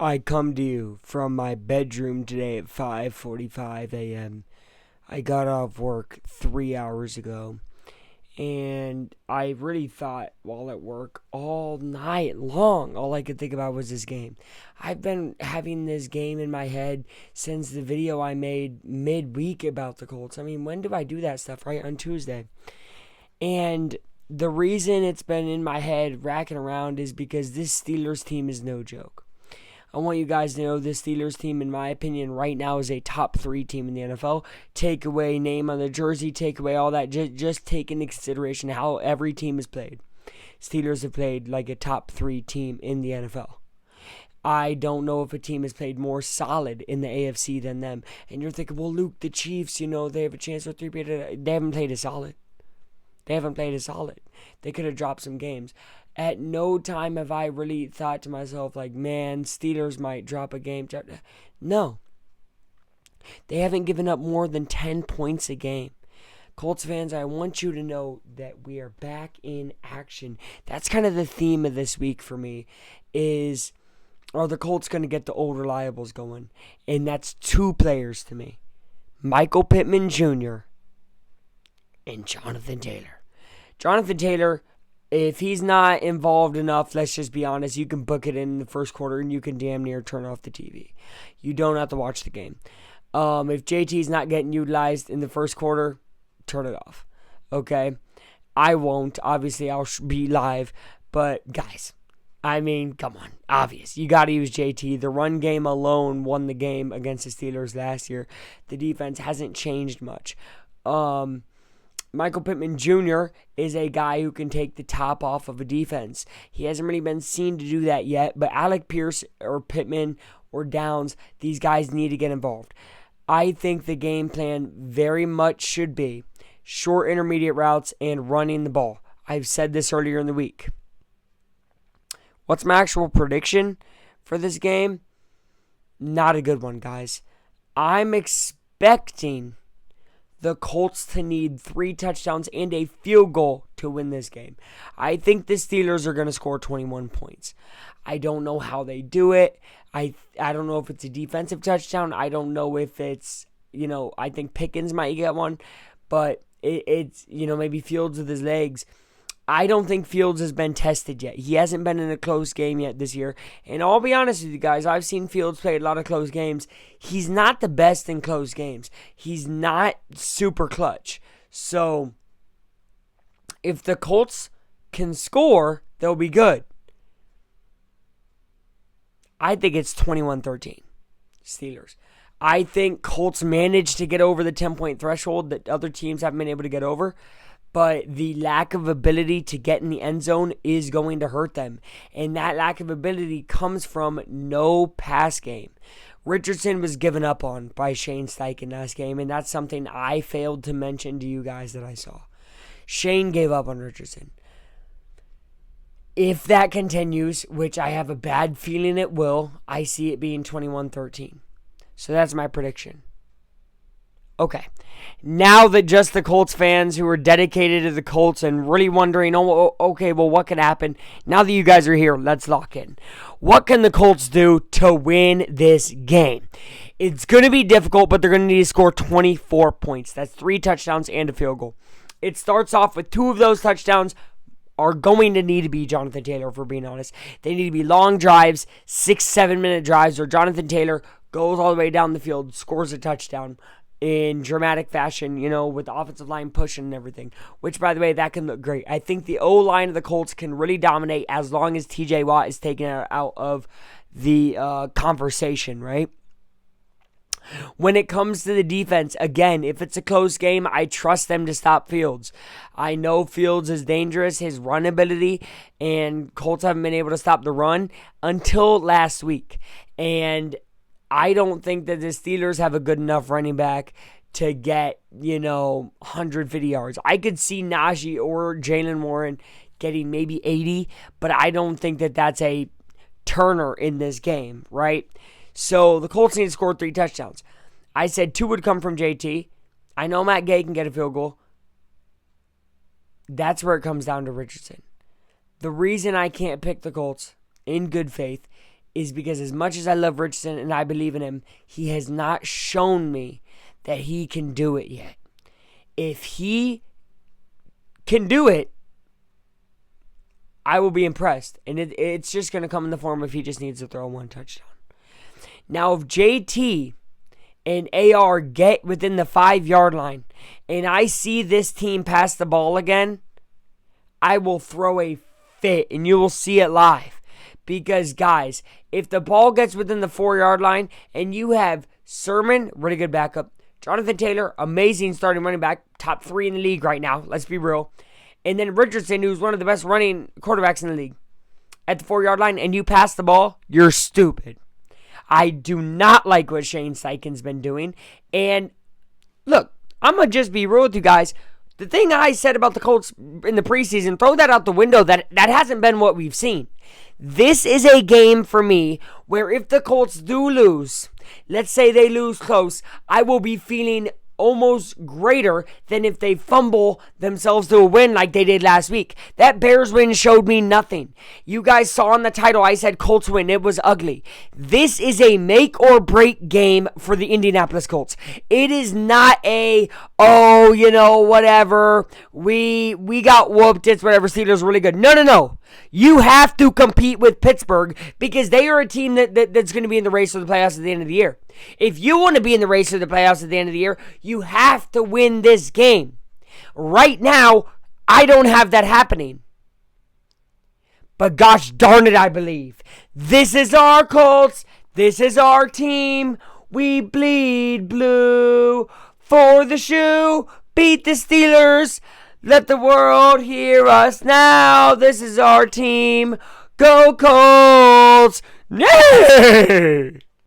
I come to you from my bedroom today at 5:45 a.m. I got off work 3 hours ago, and I really thought while at work all night long, all I could think about was this game. I've been having this game in my head since the video I made midweek about the Colts. I mean, when do I do that stuff, right? On Tuesday. And the reason it's been in my head racking around is because this Steelers team is no joke. I want you guys to know this Steelers team, in my opinion, right now is a top 3 team in the NFL. Take away name on the jersey, take away all that. Just take into consideration how every team has played. Steelers have played like a top 3 team in the NFL. I don't know if a team has played more solid in the AFC than them. And you're thinking, well, Luke, the Chiefs, they have a chance for 3. They haven't played as solid. They could have dropped some games. At no time have I really thought to myself, like, man, Steelers might drop a game. No. They haven't given up more than 10 points a game. Colts fans, I want you to know that we are back in action. That's kind of the theme of this week for me is, are the Colts going to get the old reliables going? And that's 2 players to me. Michael Pittman Jr. and Jonathan Taylor. Jonathan Taylor, if he's not involved enough, let's just be honest, you can book it in the first quarter and you can damn near turn off the TV. You don't have to watch the game. If JT's not getting utilized in the first quarter, turn it off. Okay? I won't. Obviously, I'll be live. But, guys, I mean, come on. Obvious. You got to use JT. The run game alone won the game against the Steelers last year. The defense hasn't changed much. Michael Pittman Jr. is a guy who can take the top off of a defense. He hasn't really been seen to do that yet, but Alec Pierce or Pittman or Downs, these guys need to get involved. I think the game plan very much should be short intermediate routes and running the ball. I've said this earlier in the week. What's my actual prediction for this game? Not a good one, guys. I'm expecting the Colts to need 3 touchdowns and a field goal to win this game. I think the Steelers are going to score 21 points. I don't know how they do it. I don't know if it's a defensive touchdown. I don't know if it's, I think Pickens might get one. But it's maybe Fields with his legs. I don't think Fields has been tested yet. He hasn't been in a close game yet this year. And I'll be honest with you guys, I've seen Fields play a lot of close games. He's not the best in close games. He's not super clutch. So, if the Colts can score, they'll be good. I think it's 21-13, Steelers. I think Colts managed to get over the 10-point threshold that other teams haven't been able to get over. But the lack of ability to get in the end zone is going to hurt them. And that lack of ability comes from no pass game. Richardson was given up on by Shane Steichen last game, and that's something I failed to mention to you guys that I saw. Shane gave up on Richardson. If that continues, which I have a bad feeling it will, I see it being 21-13. So that's my prediction. Okay, now that just the Colts fans who are dedicated to the Colts and really wondering, okay, well, what could happen? Now that you guys are here, let's lock in. What can the Colts do to win this game? It's going to be difficult, but they're going to need to score 24 points. That's 3 touchdowns and a field goal. It starts off with 2 of those touchdowns are going to need to be Jonathan Taylor, if we're being honest. They need to be long drives, 6-7 minute drives, or Jonathan Taylor goes all the way down the field, scores a touchdown in dramatic fashion, with the offensive line pushing and everything. Which, by the way, that can look great. I think the O-line of the Colts can really dominate as long as TJ Watt is taken out of the conversation, right? When it comes to the defense, again, if it's a close game, I trust them to stop Fields. I know Fields is dangerous, his run ability, and Colts haven't been able to stop the run until last week. And I don't think that the Steelers have a good enough running back to get, 150 yards. I could see Najee or Jalen Warren getting maybe 80, but I don't think that that's a turner in this game, right? So the Colts need to score 3 touchdowns. I said 2 would come from JT. I know Matt Gay can get a field goal. That's where it comes down to Richardson. The reason I can't pick the Colts in good faith is because as much as I love Richardson and I believe in him, he has not shown me that he can do it yet. If he can do it, I will be impressed. And it's just going to come in the form of he just needs to throw one touchdown. Now, if JT and AR get within the 5-yard line and I see this team pass the ball again, I will throw a fit and you will see it live. Because, guys, if the ball gets within the 4-yard line and you have Sermon, really good backup, Jonathan Taylor, amazing starting running back, top 3 in the league right now, let's be real, and then Richardson, who's one of the best running quarterbacks in the league, at the 4-yard line, and you pass the ball, you're stupid. I do not like what Shane Steichen's been doing. And look, I'm going to just be real with you guys. The thing I said about the Colts in the preseason, throw that out the window. That hasn't been what we've seen. This is a game for me where if the Colts do lose, let's say they lose close, I will be feeling almost greater than if they fumble themselves to a win like they did last week. That Bears win showed me nothing. You guys saw in the title, I said Colts win. It was ugly. This is a make or break game for the Indianapolis Colts. It is not a, whatever. We got whooped. It's whatever. Steelers really good. No. You have to compete with Pittsburgh because they are a team that's going to be in the race for the playoffs at the end of the year. If you want to be in the race for the playoffs at the end of the year, you have to win this game. Right now, I don't have that happening. But gosh darn it, I believe. This is our Colts. This is our team. We bleed blue for the shoe. Beat the Steelers. Let the world hear us now. This is our team. Go Colts. Yay!